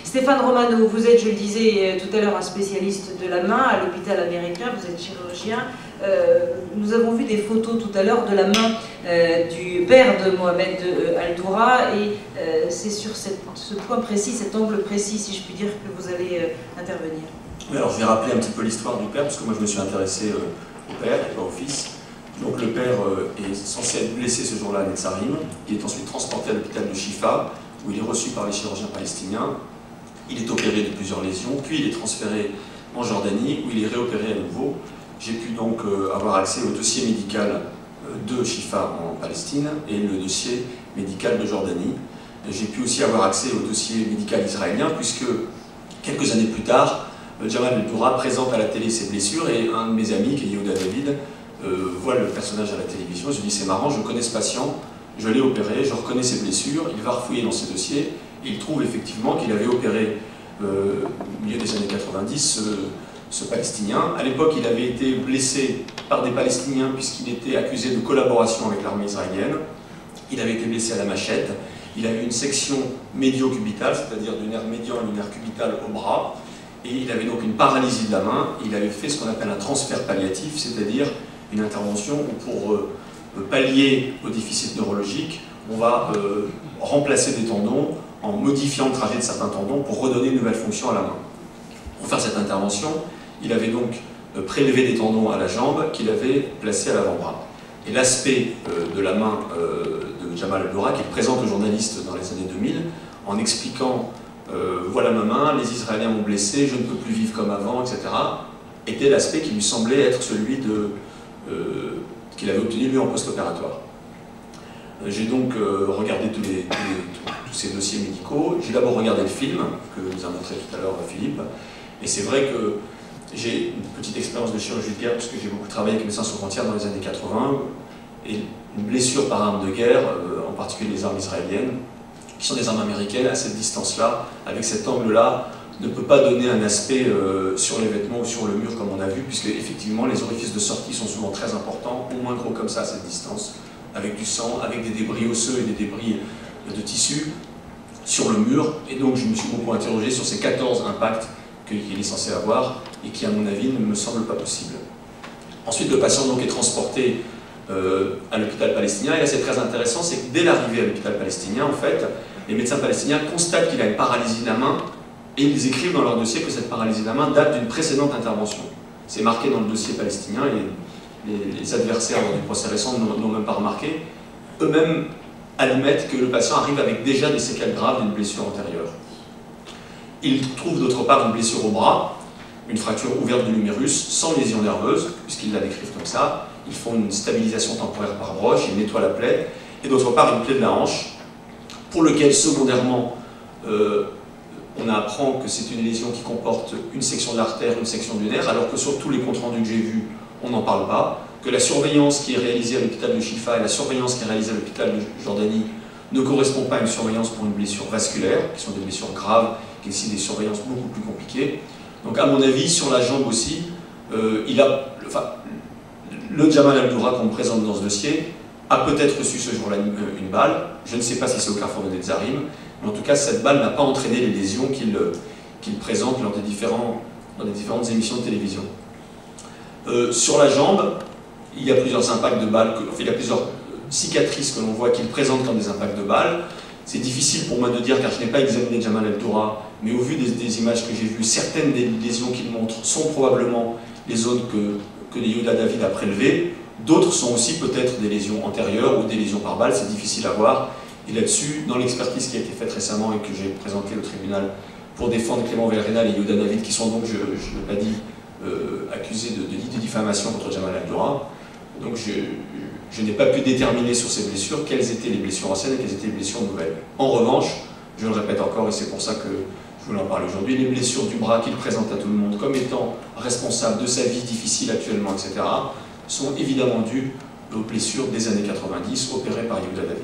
Stéphane Romano, vous êtes, je le disais tout à l'heure, un spécialiste de la main à l'hôpital américain, vous êtes chirurgien. Nous avons vu des photos tout à l'heure de la main du père de Mohamed Al-Doura, et c'est sur ce point précis, cet angle précis, si je puis dire, que vous allez intervenir. Oui, alors je vais rappeler un petit peu l'histoire du père, parce que moi je me suis intéressé au père et pas au fils. Donc le père est censé être blessé ce jour-là à Netzarim. Il est ensuite transporté à l'hôpital de Shifa, où il est reçu par les chirurgiens palestiniens. Il est opéré de plusieurs lésions, puis il est transféré en Jordanie, où il est réopéré à nouveau. J'ai pu donc avoir accès au dossier médical de Shifa en Palestine et le dossier médical de Jordanie. J'ai pu aussi avoir accès au dossier médical israélien, puisque quelques années plus tard, Jamal Al-Doura présente à la télé ses blessures, et un de mes amis, qui est Yehuda David, voit le personnage à la télévision. Je me dis, c'est marrant, je connais ce patient, je l'ai opéré, je reconnais ses blessures. Il va refouiller dans ses dossiers, et il trouve effectivement qu'il avait opéré au milieu des années 90 ce Palestinien. À l'époque, il avait été blessé par des Palestiniens puisqu'il était accusé de collaboration avec l'armée israélienne. Il avait été blessé à la machette. Il avait une section médio-cubitale, c'est-à-dire du nerf médian et du nerf cubital au bras. Et il avait donc une paralysie de la main. Il avait fait ce qu'on appelle un transfert palliatif, c'est-à-dire une intervention où pour pallier au déficit neurologique, on va remplacer des tendons en modifiant le trajet de certains tendons pour redonner une nouvelle fonction à la main. Pour faire cette intervention, il avait donc prélevé des tendons à la jambe qu'il avait placés à l'avant-bras. Et l'aspect de la main de Jamal Al-Doura, qu'il présente aux journalistes dans les années 2000, en expliquant voilà ma main, les Israéliens m'ont blessé, je ne peux plus vivre comme avant, etc., était l'aspect qui lui semblait être celui qu'il avait obtenu lui en post-opératoire. J'ai donc regardé tous ces dossiers médicaux. J'ai d'abord regardé le film que nous a montré tout à l'heure Philippe, et c'est vrai que j'ai une petite expérience de chirurgie de guerre parce que j'ai beaucoup travaillé avec Médecins sans frontières dans les années 80, et une blessure par arme de guerre, en particulier les armes israéliennes, qui sont des armes américaines, à cette distance-là, avec cet angle-là, ne peut pas donner un aspect sur les vêtements ou sur le mur comme on a vu, puisque effectivement les orifices de sortie sont souvent très importants, au moins gros comme ça à cette distance, avec du sang, avec des débris osseux et des débris de tissu sur le mur. Et donc je me suis beaucoup interrogé sur ces 14 impacts qu'il est censé avoir et qui, à mon avis, ne me semblent pas possibles. Ensuite, le patient donc est transporté à l'hôpital palestinien, et là c'est très intéressant, c'est que dès l'arrivée à l'hôpital palestinien, en fait, les médecins palestiniens constatent qu'il a une paralysie de la main, et ils écrivent dans leur dossier que cette paralysie de la main date d'une précédente intervention. C'est marqué dans le dossier palestinien, et les adversaires du procès récent n'ont même pas remarqué. Eux-mêmes admettent que le patient arrive avec déjà des séquelles graves d'une blessure antérieure. Ils trouvent d'autre part une blessure au bras, une fracture ouverte de l'humérus, sans lésion nerveuse, puisqu'ils la décrivent comme ça. Ils font une stabilisation temporaire par broche, ils nettoient la plaie, et d'autre part une plaie de la hanche, pour lequel secondairement on apprend que c'est une lésion qui comporte une section de l'artère, une section du nerf, alors que sur tous les comptes rendus que j'ai vus, on n'en parle pas, que la surveillance qui est réalisée à l'hôpital de Shifa et la surveillance qui est réalisée à l'hôpital de Jordanie ne correspond pas à une surveillance pour une blessure vasculaire, qui sont des blessures graves, qui sont des surveillances beaucoup plus compliquées. Donc à mon avis, sur la jambe aussi, le Jamal Al-Doura qu'on me présente dans ce dossier a peut-être reçu ce jour-là une balle. Je ne sais pas si c'est au carrefour de Netzarim, mais en tout cas, cette balle n'a pas entraîné les lésions qu'il présente lors des différentes émissions de télévision. Sur la jambe, il y a plusieurs impacts de balles, il y a plusieurs cicatrices que l'on voit qu'il présente comme des impacts de balles. C'est difficile pour moi de dire car je n'ai pas examiné Jamal Al-Doura, mais au vu des images que j'ai vues, certaines des lésions qu'il montre sont probablement les zones que Yehuda David a prélevées. D'autres sont aussi peut-être des lésions antérieures ou des lésions par balle, c'est difficile à voir. Et là-dessus, dans l'expertise qui a été faite récemment et que j'ai présentée au tribunal pour défendre Clément Velrenal et Yehuda David, qui sont donc, je ne l'ai pas dit, accusés de diffamation contre Jamal Al-Doura, donc je n'ai pas pu déterminer sur ces blessures quelles étaient les blessures anciennes et quelles étaient les blessures nouvelles. En revanche, je le répète encore, et c'est pour ça que je voulais en parler aujourd'hui, les blessures du bras qu'il présente à tout le monde comme étant responsables de sa vie difficile actuellement, etc., sont évidemment dues aux blessures des années 90 opérées par Yehuda David.